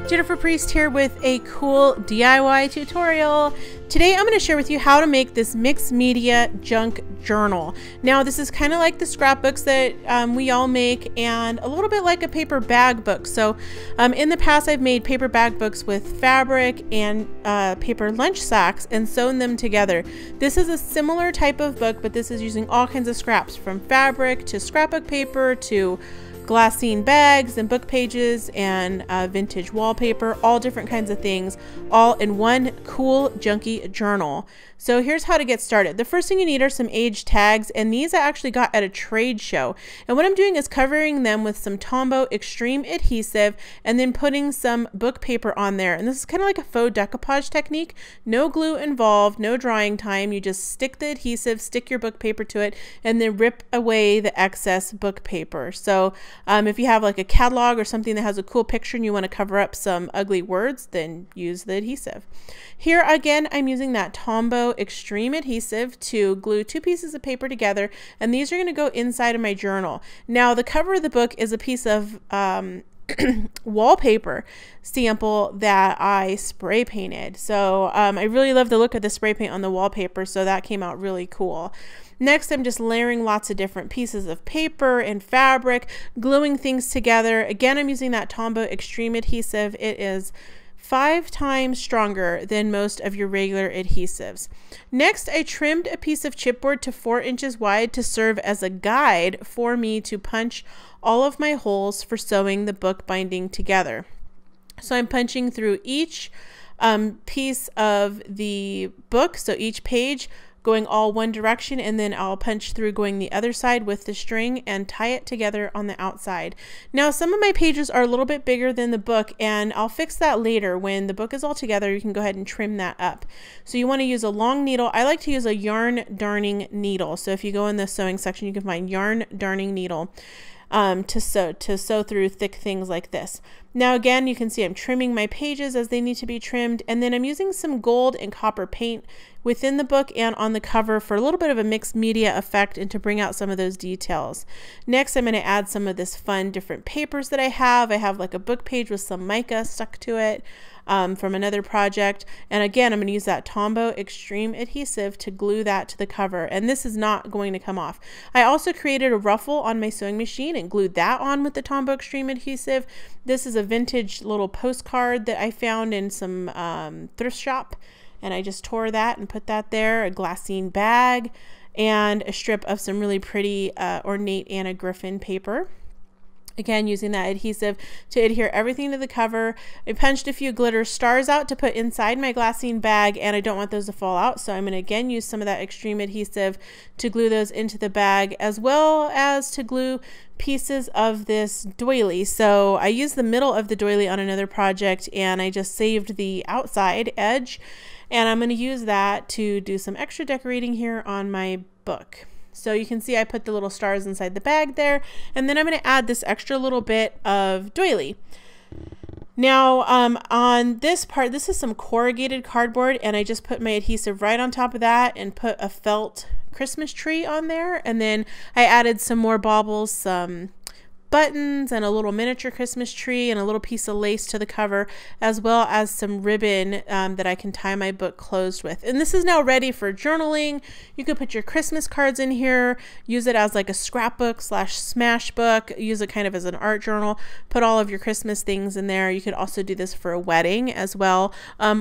Jennifer Priest here with a cool DIY tutorial. Today I'm going to share with you how to make this mixed media junk journal. Now this is kind of like the scrapbooks that we all make, and a little bit like a paper bag book. So in the past I've made paper bag books with fabric and paper lunch sacks and sewn them together. This is a similar type of book, but this is using all kinds of scraps, from fabric to scrapbook paper to glassine bags and book pages and vintage wallpaper, all different kinds of things, all in one cool junky journal. So here's how to get started. The first thing you need are some age tags, and these I actually got at a trade show. And what I'm doing is covering them with some Tombow Extreme adhesive and then putting some book paper on there. And this is kind of like a faux decoupage technique. No glue involved, no drying time. You just stick the adhesive, stick your book paper to it, and then rip away the excess book paper. So if you have like a catalog or something that has a cool picture and you want to cover up some ugly words, then use the adhesive. Here again, I'm using that Tombow Extreme adhesive to glue two pieces of paper together, and these are going to go inside of my journal. Now the cover of the book is a piece of wallpaper sample that I spray painted. So I really love the look of the spray paint on the wallpaper, so that came out really cool. Next, I'm just layering lots of different pieces of paper and fabric, gluing things together. Again, I'm using that Tombow Extreme adhesive. It is 5 times stronger than most of your regular adhesives. Next, I trimmed a piece of chipboard to 4 inches wide to serve as a guide for me to punch all of my holes for sewing the book binding together. So I'm punching through each piece of the book, so each page going all one direction, and then I'll punch through going the other side with the string and tie it together on the outside. Now some of my pages are a little bit bigger than the book, and I'll fix that later. When the book is all together, you can go ahead and trim that up. So you want to use a long needle. I like to use a yarn darning needle. So if you go in the sewing section, you can find yarn darning needle to sew through thick things like this. Now again, you can see I'm trimming my pages as they need to be trimmed, and then I'm using some gold and copper paint within the book and on the cover for a little bit of a mixed media effect and to bring out some of those details. Next, I'm going to add some of this fun different papers that I have. I have like a book page with some mica stuck to it from another project, and again I'm going to use that Tombow Extreme adhesive to glue that to the cover, and this is not going to come off. I also created a ruffle on my sewing machine and glued that on with the Tombow Extreme adhesive. This is a vintage little postcard that I found in some thrift shop, and I just tore that and put that there. A glassine bag and a strip of some really pretty ornate Anna Griffin paper. Again, using that adhesive to adhere everything to the cover. I punched a few glitter stars out to put inside my glassine bag, and I don't want those to fall out, so I'm going to again use some of that extreme adhesive to glue those into the bag, as well as to glue pieces of this doily. So I used the middle of the doily on another project, and I just saved the outside edge, and I'm going to use that to do some extra decorating here on my book. So you can see I put the little stars inside the bag there, and then I'm going to add this extra little bit of doily. Now on this part, this is some corrugated cardboard, and I just put my adhesive right on top of that and put a felt Christmas tree on there, and then I added some more baubles, some buttons, and a little miniature Christmas tree and a little piece of lace to the cover, as well as some ribbon that I can tie my book closed with. And this is now ready for journaling. You could put your Christmas cards in here, use it as like a scrapbook slash smash book, use it kind of as an art journal, put all of your Christmas things in there. You could also do this for a wedding as well,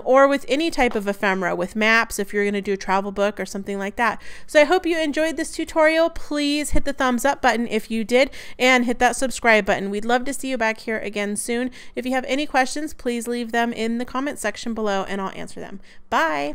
or with any type of ephemera, with maps if you're going to do a travel book or something like that. So I hope you enjoyed this tutorial. Please hit the thumbs up button if you did, and hit that subscribe button. We'd love to see you back here again soon. If you have any questions, please leave them in the comment section below and I'll answer them. Bye.